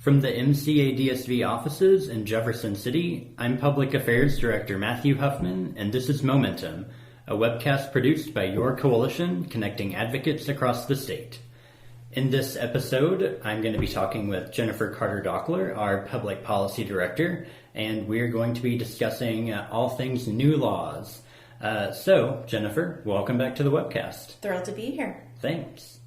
From the MCADSV offices in Jefferson City, I'm Public Affairs Director Matthew Huffman, and this is Momentum, a webcast produced by your coalition connecting advocates across the state. In this episode, I'm going to be talking with Jennifer Carter-Dockler, our Public Policy Director, and we're going to be discussing all things new laws. So, Jennifer, welcome back to the webcast. Thrilled to be here. Thanks.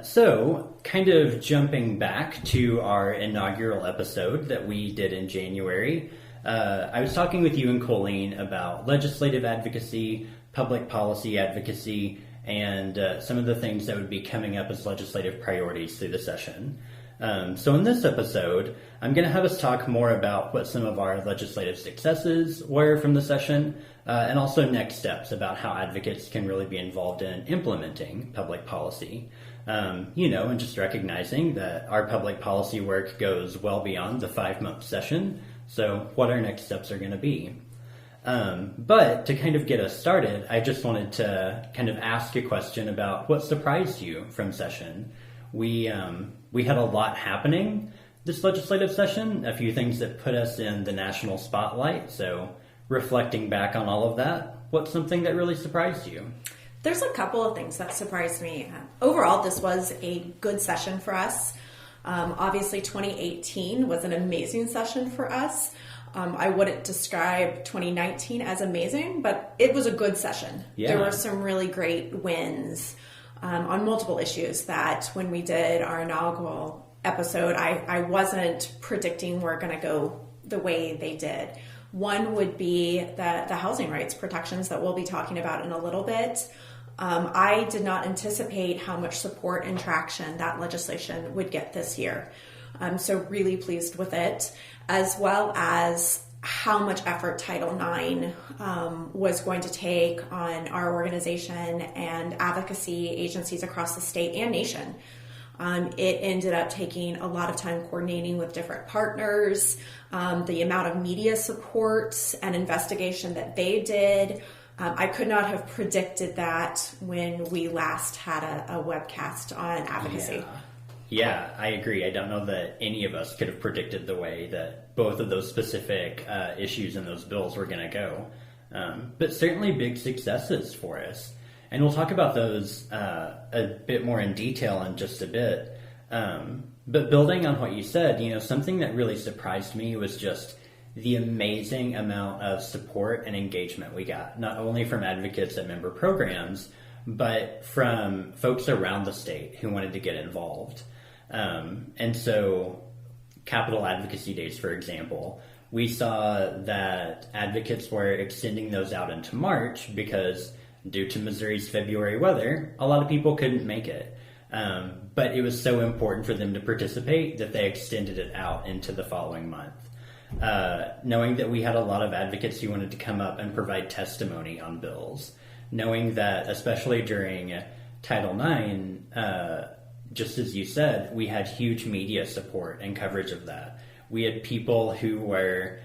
So, kind of jumping back to our inaugural episode that we did in January, I was talking with you and Colleen about legislative advocacy, public policy advocacy, and some of the things that would be coming up as legislative priorities through the session. So in this episode, I'm going to have us talk more about what some of our legislative successes were from the session, and also next steps about how advocates can really be involved in implementing public policy. And just recognizing that our public policy work goes well beyond the 5-month session, so what our next steps are going to be. But to kind of get us started, I just wanted to kind of ask a question about what surprised you from session. We had a lot happening this legislative session, a few things that put us in the national spotlight. So reflecting back on all of that, what's something that really surprised you? There's a couple of things that surprised me. Overall, this was a good session for us. Obviously, 2018 was an amazing session for us. I wouldn't describe 2019 as amazing, but it was a good session. Yeah. There were some really great wins on multiple issues that when we did our inaugural episode, I wasn't predicting we're going to go the way they did. One would be the housing rights protections that we'll be talking about in a little bit. I did not anticipate how much support and traction that legislation would get this year. I'm so really pleased with it, as well as how much effort Title IX was going to take on our organization and advocacy agencies across the state and nation. It ended up taking a lot of time coordinating with different partners, the amount of media support and investigation that they did. I could not have predicted that when we last had a webcast on advocacy. Yeah, I agree. I don't know that any of us could have predicted the way that both of those specific issues in those bills were going to go. But certainly big successes for us. And we'll talk about those a bit more in detail in just a bit. But building on what you said, something that really surprised me was just the amazing amount of support and engagement we got, not only from advocates at member programs, but from folks around the state who wanted to get involved. And so Capital Advocacy Days, for example, we saw that advocates were extending those out into March because due to Missouri's February weather, a lot of people couldn't make it. But it was so important for them to participate that they extended it out into the following month. Knowing that we had a lot of advocates who wanted to come up and provide testimony on bills. Knowing that, especially during Title IX, just as you said, we had huge media support and coverage of that. We had people who were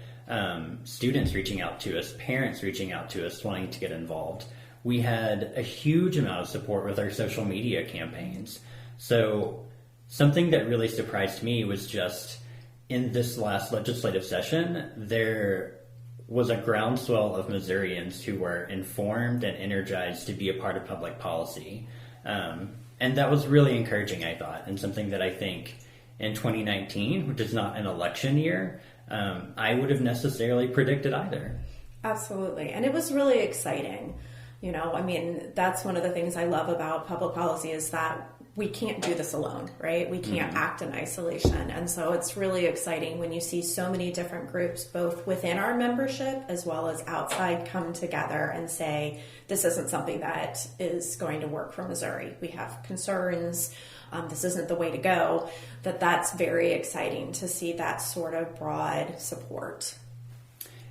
students reaching out to us, parents reaching out to us, wanting to get involved. We had a huge amount of support with our social media campaigns. So something that really surprised me was just in this last legislative session, there was a groundswell of Missourians who were informed and energized to be a part of public policy. And that was really encouraging, I thought, and something that I think in 2019, which is not an election year, I would have necessarily predicted either. Absolutely. And it was really exciting. That's one of the things I love about public policy is that we can't do this alone, right? We can't act in isolation. And so it's really exciting when you see so many different groups, both within our membership as well as outside, come together and say, this isn't something that is going to work for Missouri. We have concerns. This isn't the way to go. That's very exciting to see that sort of broad support.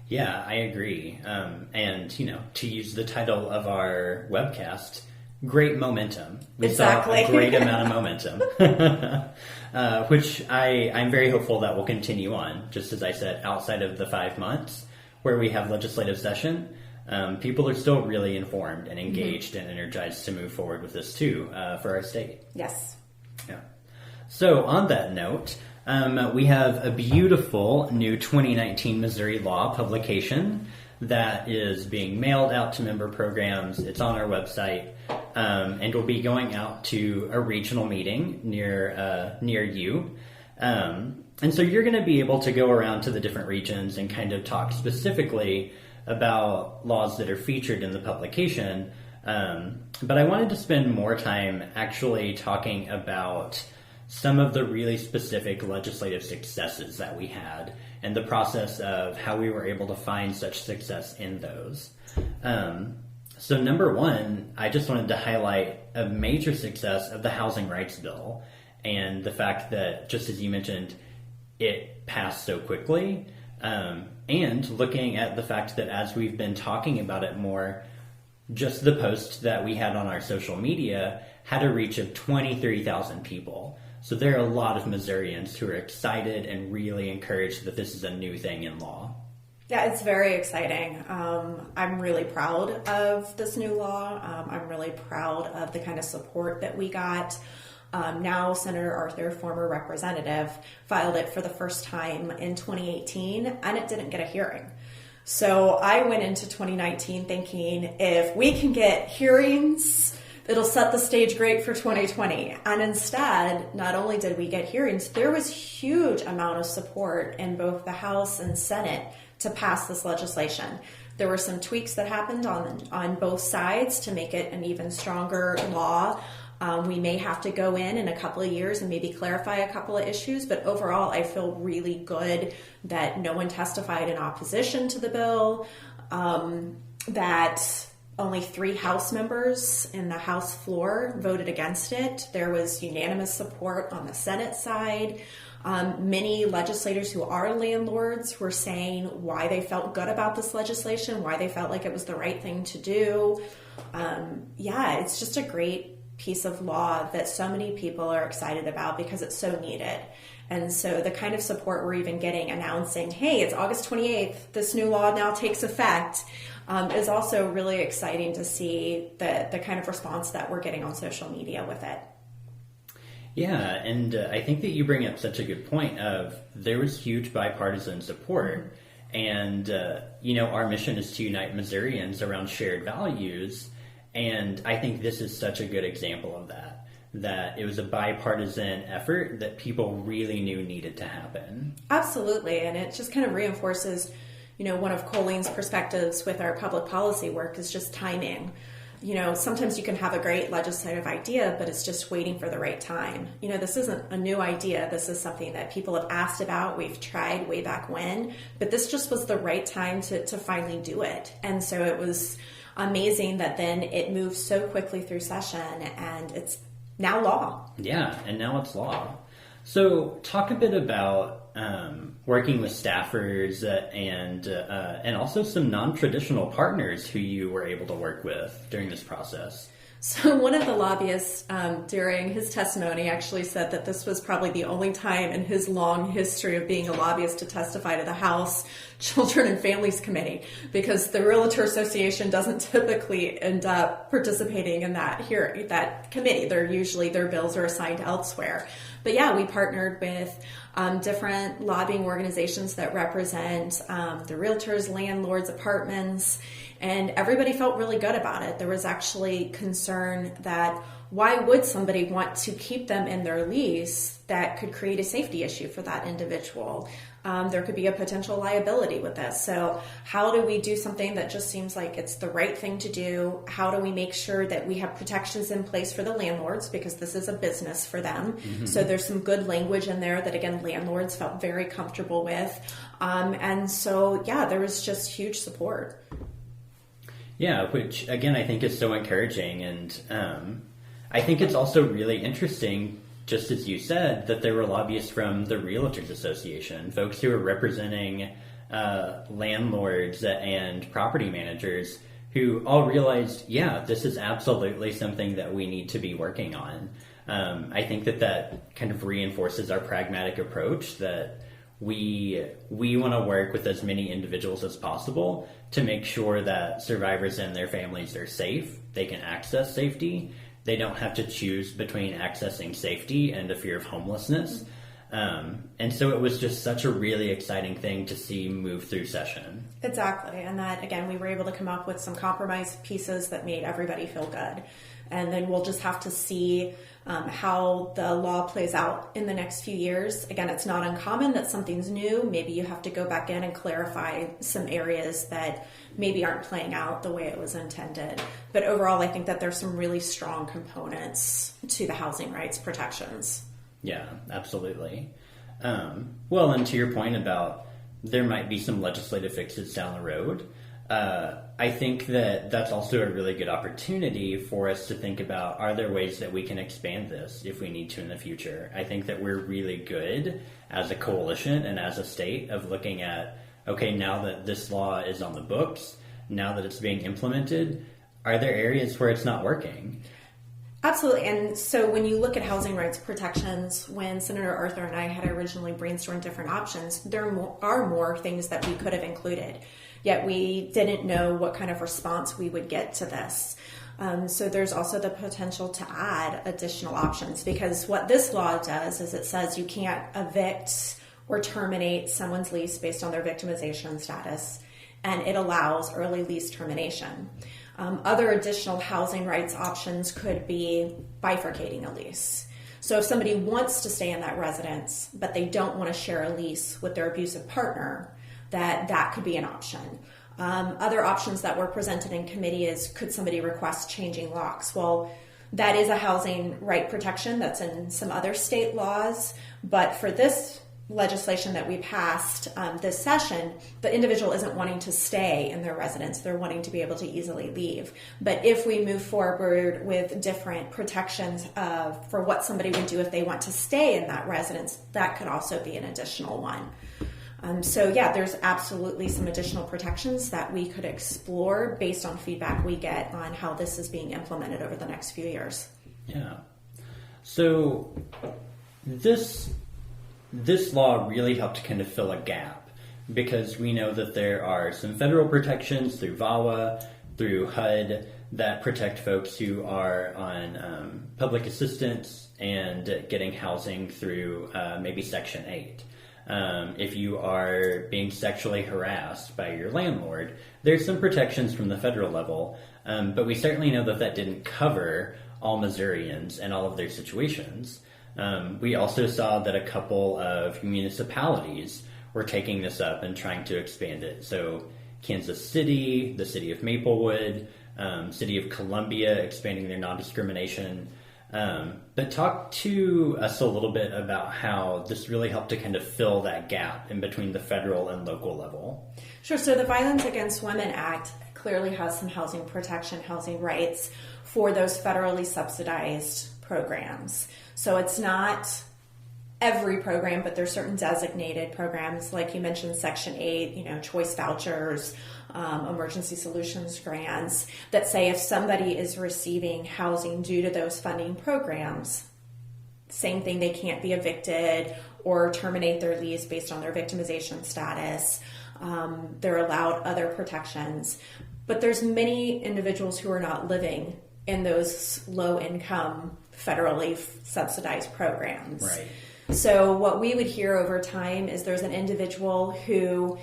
Yeah, I agree. And, to use the title of our webcast, great momentum. We saw a great amount of momentum, which I'm very hopeful that will continue on. Just as I said, outside of the 5 months where we have legislative session, people are still really informed and engaged and energized to move forward with this too for our state. Yes. Yeah. So on that note, We have a beautiful new 2019 Missouri Law publication that is being mailed out to member programs. It's on our website, and will be going out to a regional meeting near you. And so you're going to be able to go around to the different regions and kind of talk specifically about laws that are featured in the publication. But I wanted to spend more time actually talking about some of the really specific legislative successes that we had and the process of how we were able to find such success in those. So number one, I just wanted to highlight a major success of the Housing Rights Bill and the fact that, just as you mentioned, it passed so quickly. And looking at the fact that as we've been talking about it more, just the post that we had on our social media had a reach of 23,000 people. So there are a lot of Missourians who are excited and really encouraged that this is a new thing in law. Yeah, it's very exciting. I'm really proud of this new law. I'm really proud of the kind of support that we got. Now Senator Arthur, former representative, filed it for the first time in 2018, and it didn't get a hearing. So I went into 2019 thinking, if we can get hearings, it'll set the stage great for 2020. And instead, not only did we get hearings, there was huge amount of support in both the House and Senate to pass this legislation. There were some tweaks that happened on both sides to make it an even stronger law. We may have to go in a couple of years and maybe clarify a couple of issues, but overall I feel really good that no one testified in opposition to the bill, that only 3 House members in the House floor voted against it. There was unanimous support on the Senate side. Many legislators who are landlords were saying why they felt good about this legislation, why they felt like it was the right thing to do. It's just a great piece of law that so many people are excited about because it's so needed. And so the kind of support we're even getting announcing, hey, it's August 28th, this new law now takes effect, is also really exciting to see the kind of response that we're getting on social media with it. Yeah, and I think that you bring up such a good point of there was huge bipartisan support. And, our mission is to unite Missourians around shared values. And I think this is such a good example of that it was a bipartisan effort that people really knew needed to happen. Absolutely. And it just kind of reinforces, one of Colleen's perspectives with our public policy work is just timing. Sometimes you can have a great legislative idea, but it's just waiting for the right time. This isn't a new idea. This is something that people have asked about. We've tried way back when, but this just was the right time to finally do it. And so it was amazing that then it moved so quickly through session and it's now law. Yeah, and now it's law. So talk a bit about working with staffers and also some non-traditional partners who you were able to work with during this process. So one of the lobbyists during his testimony actually said that this was probably the only time in his long history of being a lobbyist to testify to the House Children and Families Committee, because the Realtor Association doesn't typically end up participating in that committee. Their bills are assigned elsewhere. But yeah, we partnered with different lobbying organizations that represent the realtors, landlords, apartments, and everybody felt really good about it. There was actually concern that why would somebody want to keep them in their lease that could create a safety issue for that individual? There could be a potential liability with this. So how do we do something that just seems like it's the right thing to do? How do we make sure that we have protections in place for the landlords, because this is a business for them? Mm-hmm. So there's some good language in there that, again, landlords felt very comfortable with. And so, there was just huge support. Yeah, which, again, I think is so encouraging. And I think it's also really interesting, just as you said, that there were lobbyists from the Realtors Association, folks who are representing landlords and property managers who all realized, this is absolutely something that we need to be working on. I think that kind of reinforces our pragmatic approach that we want to work with as many individuals as possible to make sure that survivors and their families are safe, they can access safety, they don't have to choose between accessing safety and a fear of homelessness. And so it was just such a really exciting thing to see move through session. Exactly. And that, again, we were able to come up with some compromise pieces that made everybody feel good. And then we'll just have to see how the law plays out in the next few years. Again, it's not uncommon that something's new. Maybe you have to go back in and clarify some areas that maybe aren't playing out the way it was intended. But overall, I think that there's some really strong components to the housing rights protections. Yeah, absolutely. Well, and to your point about there might be some legislative fixes down the road, I think that that's also a really good opportunity for us to think about, are there ways that we can expand this if we need to in the future? I think that we're really good as a coalition and as a state of looking at, okay, now that this law is on the books, now that it's being implemented, are there areas where it's not working? Absolutely. And so when you look at housing rights protections, when Senator Arthur and I had originally brainstormed different options, there are more things that we could have included. Yet we didn't know what kind of response we would get to this. So there's also the potential to add additional options, because what this law does is it says you can't evict or terminate someone's lease based on their victimization status, and it allows early lease termination. Other additional housing rights options could be bifurcating a lease. So if somebody wants to stay in that residence, but they don't want to share a lease with their abusive partner, that could be an option. Other options that were presented in committee is, could somebody request changing locks? Well, that is a housing right protection that's in some other state laws, but for this legislation that we passed this session, the individual isn't wanting to stay in their residence. They're wanting to be able to easily leave. But if we move forward with different protections for what somebody would do if they want to stay in that residence, that could also be an additional one. So yeah, there's absolutely some additional protections that we could explore based on feedback we get on how this is being implemented over the next few years. Yeah. So this law really helped kind of fill a gap, because we know that there are some federal protections through VAWA, through HUD, that protect folks who are on public assistance and getting housing through maybe Section 8. If you are being sexually harassed by your landlord, there's some protections from the federal level, but we certainly know that didn't cover all Missourians and all of their situations. We also saw that a couple of municipalities were taking this up and trying to expand it. So Kansas City, the city of Maplewood, city of Columbia expanding their non-discrimination. But talk to us a little bit about how this really helped to kind of fill that gap in between the federal and local level. Sure. So the Violence Against Women Act clearly has some housing protection, housing rights for those federally subsidized programs. So it's not every program, but there's certain designated programs, like you mentioned, Section 8, choice vouchers, emergency solutions grants, that say if somebody is receiving housing due to those funding programs, same thing, they can't be evicted or terminate their lease based on their victimization status. They're allowed other protections. But there's many individuals who are not living in those low-income, federally subsidized programs. Right. So what we would hear over time is there's an individual who,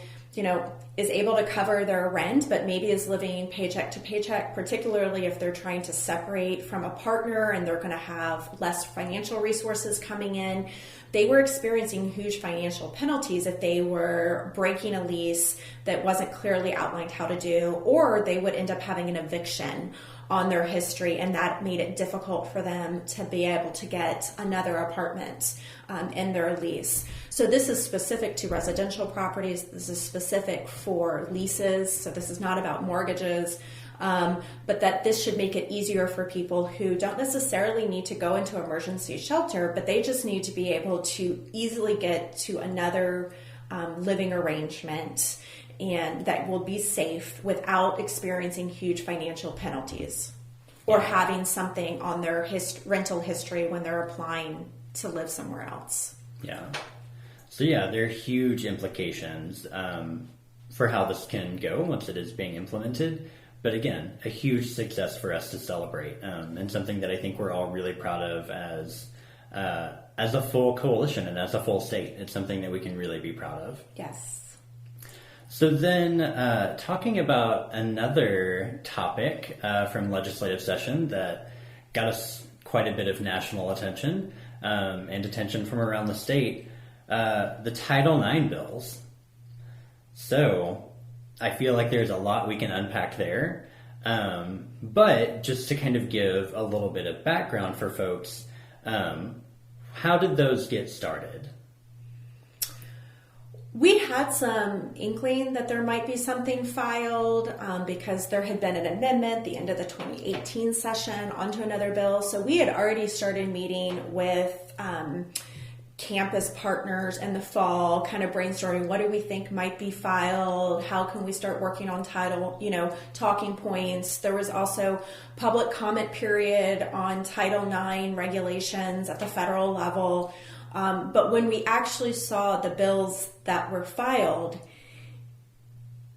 is able to cover their rent, but maybe is living paycheck to paycheck, particularly if they're trying to separate from a partner and they're going to have less financial resources coming in. They were experiencing huge financial penalties if they were breaking a lease that wasn't clearly outlined how to do, or they would end up having an eviction on their history, and that made it difficult for them to be able to get another apartment in their lease. So this is specific to residential properties. This is specific for leases. So this is not about mortgages, but that this should make it easier for people who don't necessarily need to go into emergency shelter, but they just need to be able to easily get to another living arrangement, and that will be safe without experiencing huge financial penalties or having something on their rental history when they're applying to live somewhere else. Yeah. So yeah, there are huge implications for how this can go once it is being implemented. But again, a huge success for us to celebrate, and something that I think we're all really proud of as as a full coalition and as a full state. It's something that we can really be proud of. Yes. So then, talking about another topic from legislative session that got us quite a bit of national attention and attention from around the state, the Title IX bills. So I feel like there's a lot we can unpack there. But just to kind of give a little bit of background for folks, how did those get started? We had some inkling that there might be something filed because there had been an amendment at the end of the 2018 session onto another bill. So we had already started meeting with campus partners in the fall, kind of brainstorming what do we think might be filed, how can we start working on title, talking points. There was also public comment period on Title IX regulations at the federal level. But when we actually saw the bills that were filed,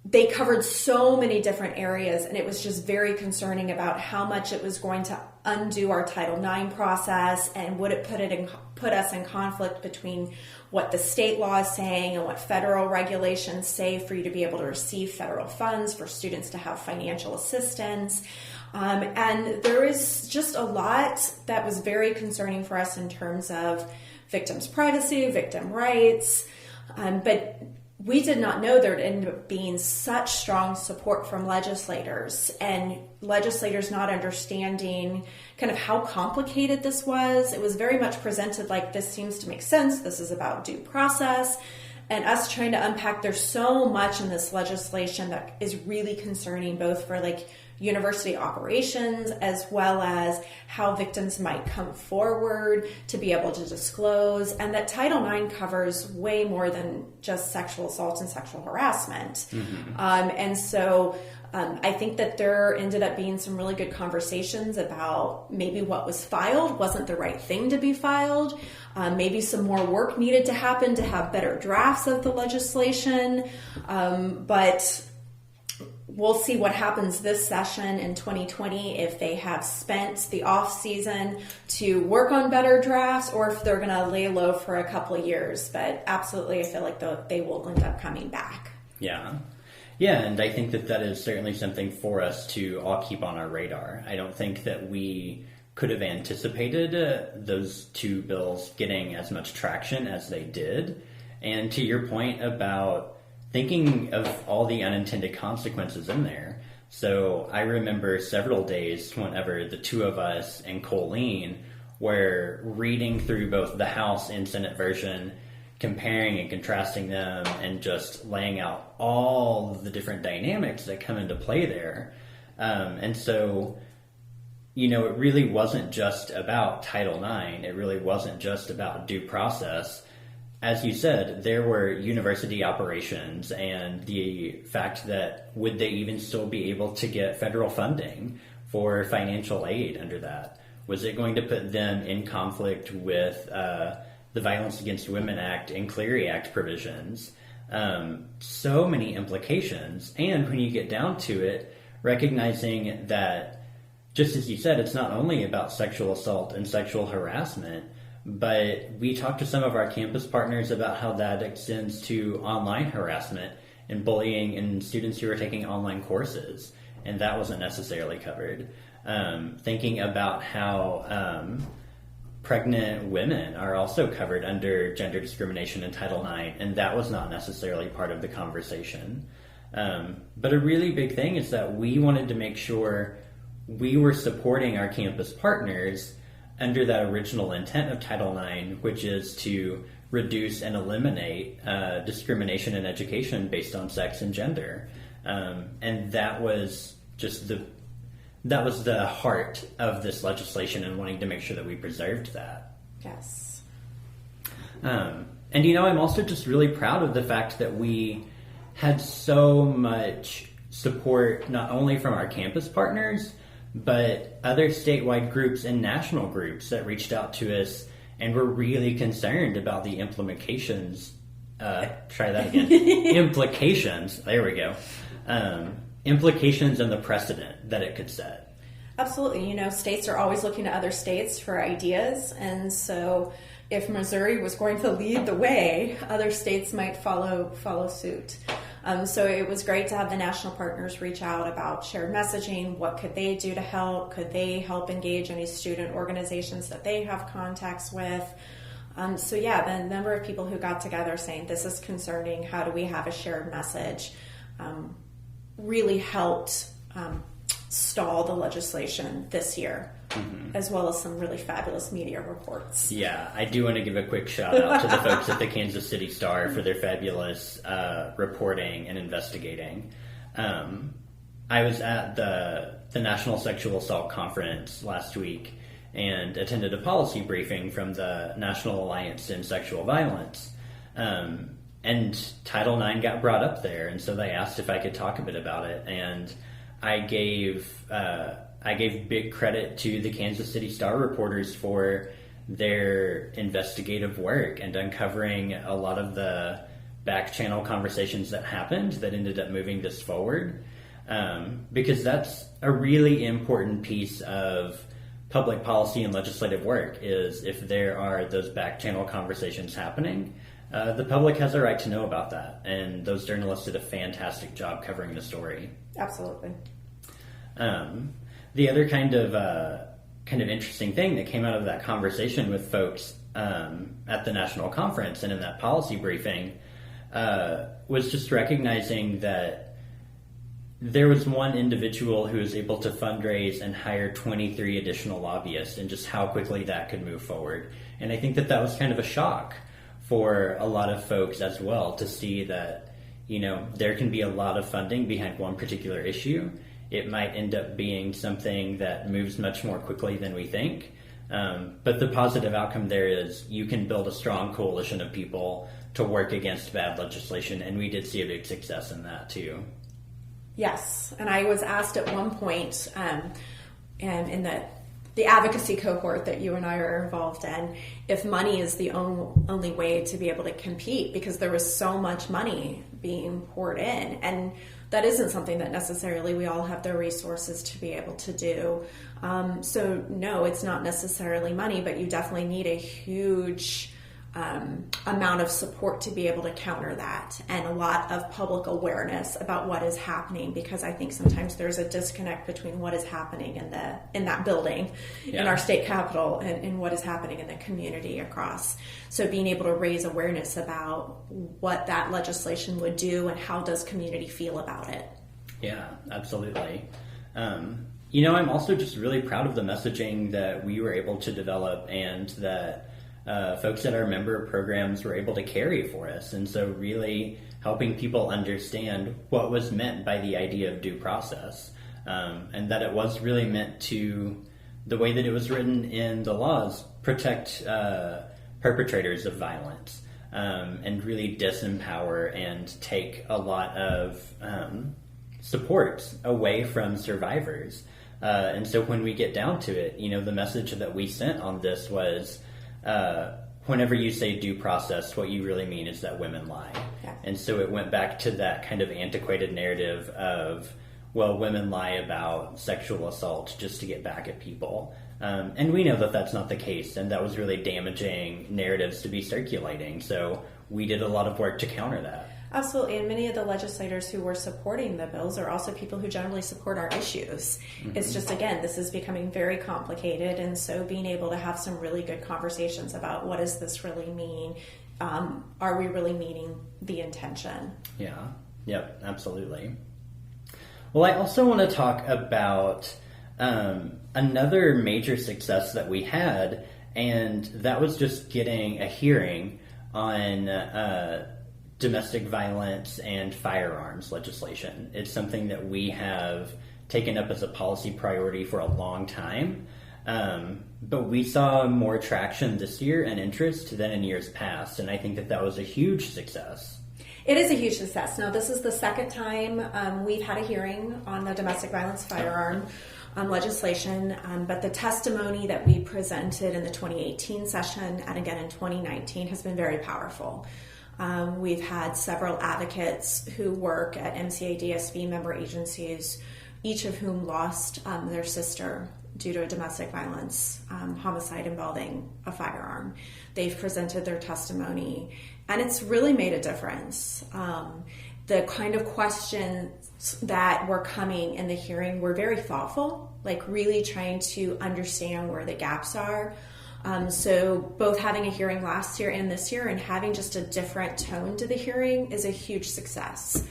they covered so many different areas, and it was just very concerning about how much it was going to undo our Title IX process, and would it put us in conflict between what the state law is saying and what federal regulations say for you to be able to receive federal funds, for students to have financial assistance. And there is just a lot that was very concerning for us in terms of victims' privacy, victim rights, but we did not know there would end up being such strong support from legislators, and legislators not understanding kind of how complicated this was. It was very much presented like this seems to make sense, this is about due process, and us trying to unpack there's so much in this legislation that is really concerning, both for university operations as well as how victims might come forward to be able to disclose, and that Title IX covers way more than just sexual assault and sexual harassment. Mm-hmm. And so I think that there ended up being some really good conversations about maybe what was filed wasn't the right thing to be filed. Maybe some more work needed to happen to have better drafts of the legislation. But we'll see what happens this session in 2020, if they have spent the off season to work on better drafts or if they're going to lay low for a couple of years. But absolutely, I feel like they will end up coming back. Yeah. Yeah, and I think that is certainly something for us to all keep on our radar. I don't think that we could have anticipated those two bills getting as much traction as they did. And to your point about thinking of all the unintended consequences in there. So I remember several days whenever the two of us and Colleen were reading through both the House and Senate version, comparing and contrasting them, and just laying out all of the different dynamics that come into play there. And so, it really wasn't just about Title IX. It really wasn't just about due process. As you said, there were university operations and the fact that would they even still be able to get federal funding for financial aid under that? Was it going to put them in conflict with the Violence Against Women Act and Clery Act provisions? So many implications. And when you get down to it, recognizing that, just as you said, it's not only about sexual assault and sexual harassment, but we talked to some of our campus partners about how that extends to online harassment and bullying and students who are taking online courses, and that wasn't necessarily covered. Thinking about how pregnant women are also covered under gender discrimination in Title IX, and that was not necessarily part of the conversation. But a really big thing is that we wanted to make sure we were supporting our campus partners under that original intent of Title IX, which is to reduce and eliminate discrimination in education based on sex and gender. And that was just the heart of this legislation, and wanting to make sure that we preserved that. Yes. And I'm also just really proud of the fact that we had so much support, not only from our campus partners, but other statewide groups and national groups that reached out to us and were really concerned about the implications. Try that again. Implications. There we go. Implications and the precedent that it could set. Absolutely. States are always looking to other states for ideas. And so if Missouri was going to lead the way, other states might follow suit. So it was great to have the national partners reach out about shared messaging. What could they do to help? Could they help engage any student organizations that they have contacts with? So yeah, the number of people who got together saying this is concerning, how do we have a shared message, really helped stall the legislation this year, as well as some really fabulous media reports. Yeah, I do want to give a quick shout out to the folks at the Kansas City Star for their fabulous reporting and investigating. I was at the National Sexual Assault Conference last week and attended a policy briefing from the National Alliance in Sexual Violence. And Title IX got brought up there, and so they asked if I could talk a bit about it. And I gave big credit to the Kansas City Star reporters for their investigative work and uncovering a lot of the back channel conversations that happened that ended up moving this forward. Because that's a really important piece of public policy and legislative work, is if there are those back channel conversations happening, the public has a right to know about that. And those journalists did a fantastic job covering the story. Absolutely. The other kind of interesting thing that came out of that conversation with folks at the national conference and in that policy briefing was just recognizing that there was one individual who was able to fundraise and hire 23 additional lobbyists, and just how quickly that could move forward. And I think that was kind of a shock for a lot of folks as well, to see that, you know, there can be a lot of funding behind one particular issue. It might end up being something that moves much more quickly than we think. But the positive outcome there is you can build a strong coalition of people to work against bad legislation, and we did see a big success in that too. Yes, and I was asked at one point, and in the advocacy cohort that you and I are involved in, if money is the only way to be able to compete, because there was so much money being poured in, and that isn't something that necessarily we all have the resources to be able to do. So no, it's not necessarily money, but you definitely need a huge amount of support to be able to counter that, and a lot of public awareness about what is happening, because I think sometimes there's a disconnect between what is happening in that building, in our state capitol, and what is happening in the community across. So being able to raise awareness about what that legislation would do and how does community feel about it. Yeah, absolutely. You know, I'm also just really proud of the messaging that we were able to develop, and that folks at our member programs were able to carry for us. And so really helping people understand what was meant by the idea of due process, and that it was really meant to, the way that it was written in the laws, protect perpetrators of violence, and really disempower and take a lot of support away from survivors. And so when we get down to it, you know, the message that we sent on this was, whenever you say due process, what you really mean is that women lie. Yeah. And so it went back to that kind of antiquated narrative of, well, women lie about sexual assault just to get back at people. And we know that that's not the case, and that was really damaging narratives to be circulating. So we did a lot of work to counter that. Absolutely, and many of the legislators who were supporting the bills are also people who generally support our issues. Mm-hmm. It's just, again, this is becoming very complicated, and so being able to have some really good conversations about what does this really mean? Are we really meeting the intention? Yeah, yep, absolutely. Well, I also want to talk about another major success that we had, and that was just getting a hearing on domestic violence and firearms legislation. It's something that we have taken up as a policy priority for a long time, but we saw more traction this year and interest than in years past, and I think that was a huge success. It is a huge success. Now, this is the second time we've had a hearing on the domestic violence firearm legislation, but the testimony that we presented in the 2018 session and again in 2019 has been very powerful. We've had several advocates who work at MCA DSV member agencies each of whom lost their sister due to a domestic violence homicide involving a firearm. They've presented their testimony, and it's really made a difference. The kind of questions that were coming in the hearing were very thoughtful, like really trying to understand where the gaps are. So both having a hearing last year and this year and having just a different tone to the hearing is a huge success.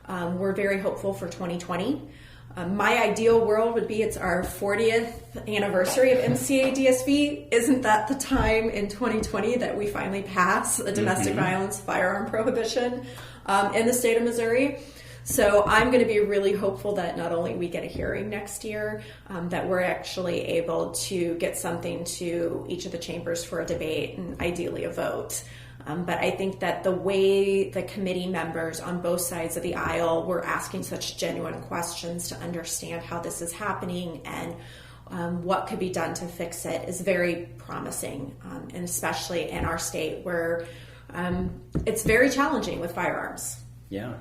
We're very hopeful for 2020. My ideal world would be it's our 40th anniversary of MCA DSV. Isn't that the time in 2020 that we finally pass a domestic violence firearm prohibition in the state of Missouri? So I'm going to be really hopeful that not only we get a hearing next year, that we're actually able to get something to each of the chambers for a debate and ideally a vote. But I think that the way the committee members on both sides of the aisle were asking such genuine questions to understand how this is happening and what could be done to fix it is very promising, and especially in our state where it's very challenging with firearms. Yeah.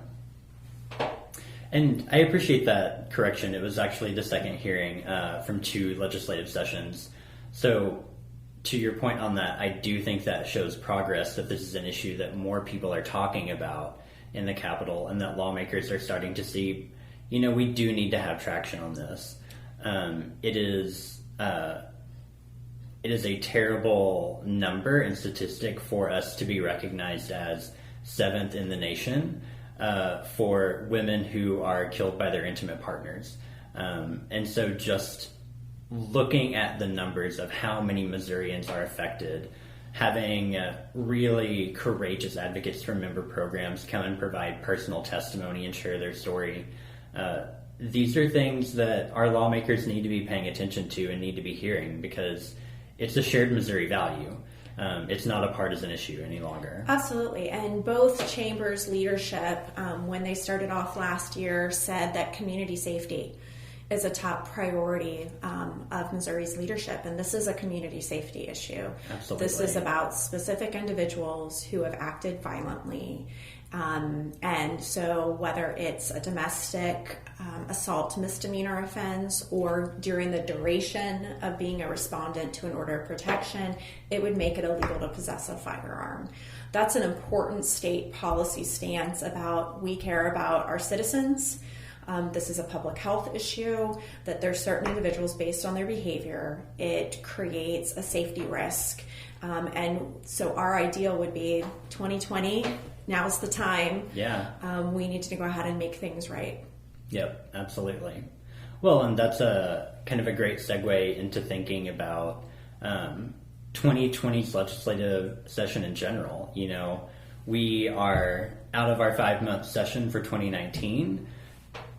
And I appreciate that correction. It was actually the second hearing from 2 legislative sessions. So to your point on that, I do think that shows progress, that this is an issue that more people are talking about in the Capitol and that lawmakers are starting to see, we do need to have traction on this. It is a terrible number and statistic for us to be recognized as 7th in the nation for women who are killed by their intimate partners. And so just looking at the numbers of how many Missourians are affected, having really courageous advocates from member programs come and provide personal testimony and share their story. These are things that our lawmakers need to be paying attention to and need to be hearing because it's a shared Missouri value. It's not a partisan issue any longer. Absolutely. And both chambers' leadership, when they started off last year, said that community safety is a top priority of Missouri's leadership. And this is a community safety issue. Absolutely. This is about specific individuals who have acted violently. And so whether it's a domestic assault misdemeanor offense or during the duration of being a respondent to an order of protection, it would make it illegal to possess a firearm. That's an important state policy stance about we care about our citizens. This is a public health issue, that there's certain individuals based on their behavior. It creates a safety risk. And so our ideal would be 2020, now's the time. Yeah. We need to go ahead and make things right. Yep, absolutely. Well, and that's a kind of a great segue into thinking about 2020's legislative session in general. We are out of our 5-month session for 2019.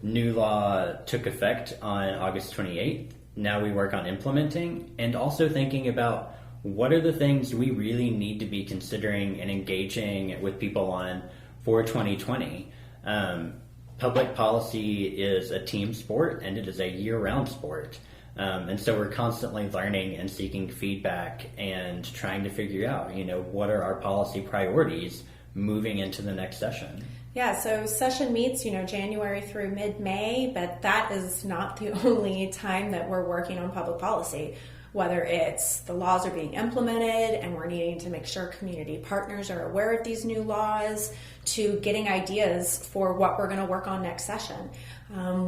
New law took effect on August 28th. Now we work on implementing and also thinking about what are the things we really need to be considering and engaging with people on for 2020. Public policy is a team sport and it is a year-round sport. And so we're constantly learning and seeking feedback and trying to figure out, what are our policy priorities moving into the next session. Yeah, so session meets, January through mid-May, but that is not the only time that we're working on public policy. Whether it's the laws are being implemented and we're needing to make sure community partners are aware of these new laws, to getting ideas for what we're going to work on next session.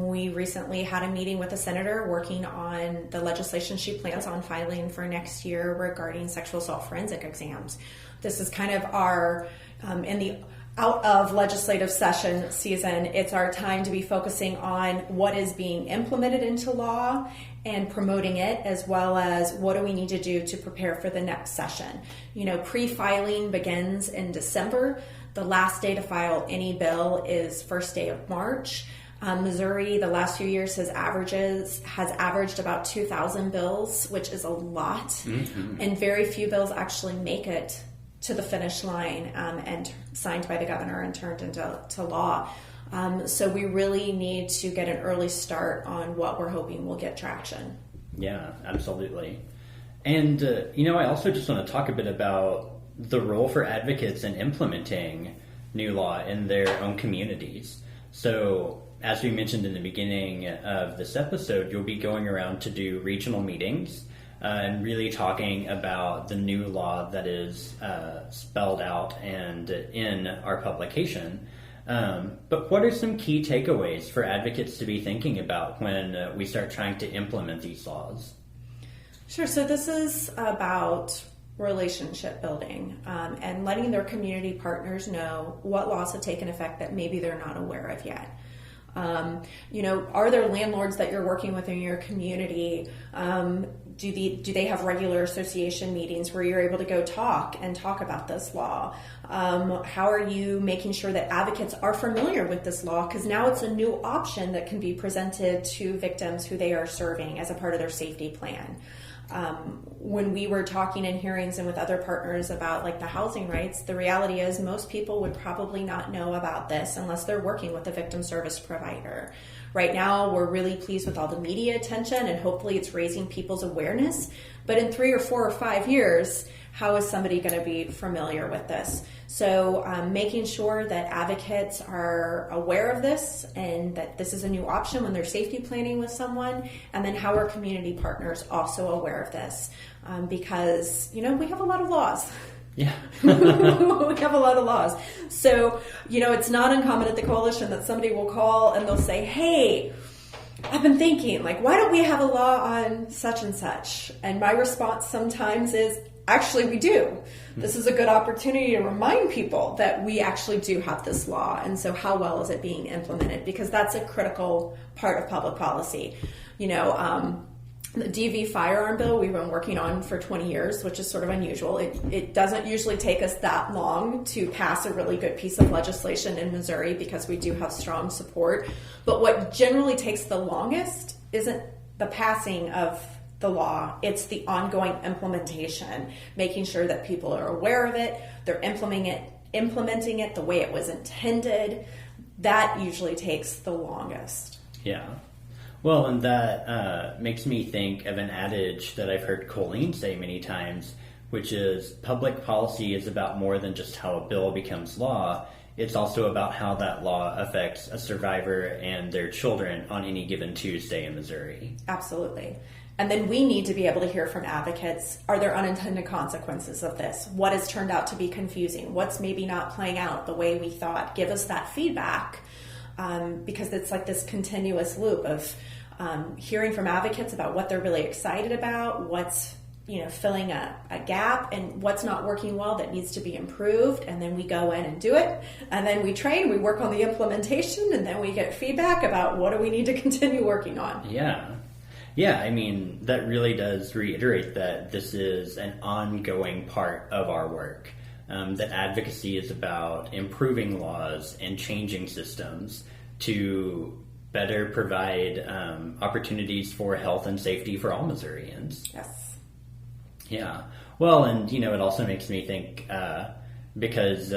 We recently had a meeting with a senator working on the legislation she plans on filing for next year regarding sexual assault forensic exams. This is kind of our, in the out of legislative session season, it's our time to be focusing on what is being implemented into law and promoting it, as well as what do we need to do to prepare for the next session. Pre-filing begins in December. The last day to file any bill is first day of March. Missouri, the last few years, has averaged about 2,000 bills, which is a lot. Mm-hmm. And very few bills actually make it to the finish line and signed by the governor and turned into law. So we really need to get an early start on what we're hoping will get traction. Yeah, absolutely. And, I also just want to talk a bit about the role for advocates in implementing new law in their own communities. So as we mentioned in the beginning of this episode, you'll be going around to do regional meetings and really talking about the new law that is spelled out and in our publication. But what are some key takeaways for advocates to be thinking about when we start trying to implement these laws? Sure. So this is about relationship building and letting their community partners know what laws have taken effect that maybe they're not aware of yet. Are there landlords that you're working with in your community? Do they have regular association meetings where you're able to go talk about this law? How are you making sure that advocates are familiar with this law? Because now it's a new option that can be presented to victims who they are serving as a part of their safety plan. When we were talking in hearings and with other partners about like the housing rights, the reality is most people would probably not know about this unless they're working with a victim service provider. Right now, we're really pleased with all the media attention and hopefully it's raising people's awareness. But in 3 or 4 or 5 years, how is somebody going to be familiar with this? So making sure that advocates are aware of this and that this is a new option when they're safety planning with someone, and then how are community partners also aware of this? Because, we have a lot of laws. Yeah. We have a lot of laws. So, it's not uncommon at the coalition that somebody will call and they'll say, hey, I've been thinking, why don't we have a law on such and such? And my response sometimes is, actually, we do. This is a good opportunity to remind people that we actually do have this law. And so how well is it being implemented? Because that's a critical part of public policy. The DV firearm bill we've been working on for 20 years, which is sort of unusual. It doesn't usually take us that long to pass a really good piece of legislation in Missouri because we do have strong support. But what generally takes the longest isn't the passing of the law, it's the ongoing implementation, making sure that people are aware of it, they're implementing it the way it was intended. That usually takes the longest. Yeah. Well, and that makes me think of an adage that I've heard Colleen say many times, which is public policy is about more than just how a bill becomes law. It's also about how that law affects a survivor and their children on any given Tuesday in Missouri. Absolutely. And then we need to be able to hear from advocates, are there unintended consequences of this? What has turned out to be confusing? What's maybe not playing out the way we thought? Give us that feedback because it's like this continuous loop of hearing from advocates about what they're really excited about, what's filling a gap and what's not working well that needs to be improved. And then we go in and do it. And then we train, we work on the implementation, and then we get feedback about what do we need to continue working on. Yeah, I mean, that really does reiterate that this is an ongoing part of our work, that advocacy is about improving laws and changing systems to better provide opportunities for health and safety for all Missourians. Yes. Yeah. Well, and, it also makes me think, because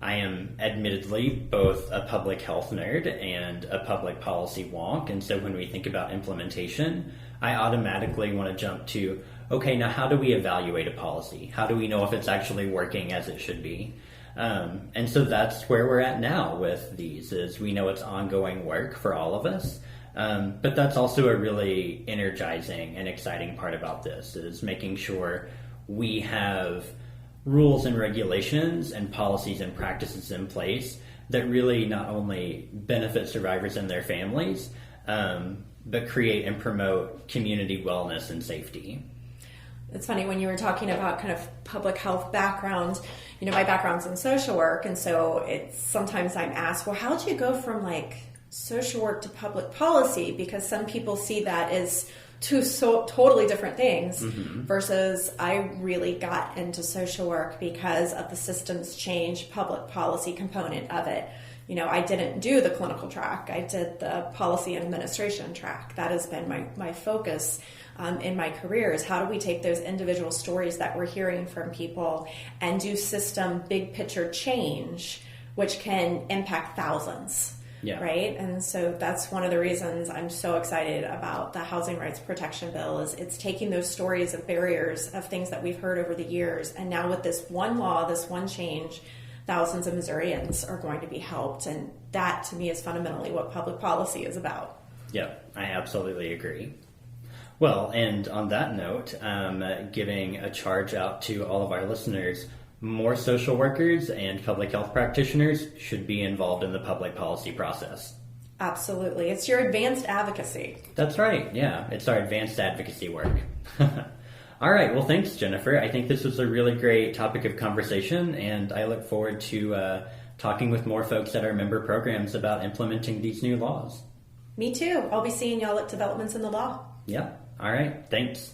I am admittedly both a public health nerd and a public policy wonk, and so when we think about implementation, I automatically want to jump to, okay, now how do we evaluate a policy? How do we know if it's actually working as it should be? And so that's where we're at now with these, is we know it's ongoing work for all of us, but that's also a really energizing and exciting part about this, is making sure we have rules and regulations and policies and practices in place that really not only benefit survivors and their families, but create and promote community wellness and safety. It's funny when you were talking about kind of public health background, my background's in social work. And so it's sometimes I'm asked, well, how'd you go from social work to public policy? Because some people see that as two totally different things, versus I really got into social work because of the systems change public policy component of it. I didn't do the clinical track. I did the policy and administration track. That has been my focus in my career, is how do we take those individual stories that we're hearing from people and do system big picture change, which can impact thousands. Yeah. Right. And so that's one of the reasons I'm so excited about the Housing Rights Protection Bill, is it's taking those stories of barriers of things that we've heard over the years. And now with this one law, this one change, thousands of Missourians are going to be helped. And that, to me, is fundamentally what public policy is about. Yep, I absolutely agree. Well, and on that note, giving a charge out to all of our listeners, more social workers and public health practitioners should be involved in the public policy process. Absolutely. It's your advanced advocacy. That's right. Yeah, it's our advanced advocacy work. All right. Well, thanks, Jennifer. I think this was a really great topic of conversation, and I look forward to talking with more folks at our member programs about implementing these new laws. Me too. I'll be seeing y'all at developments in the law. Yep. All right. Thanks.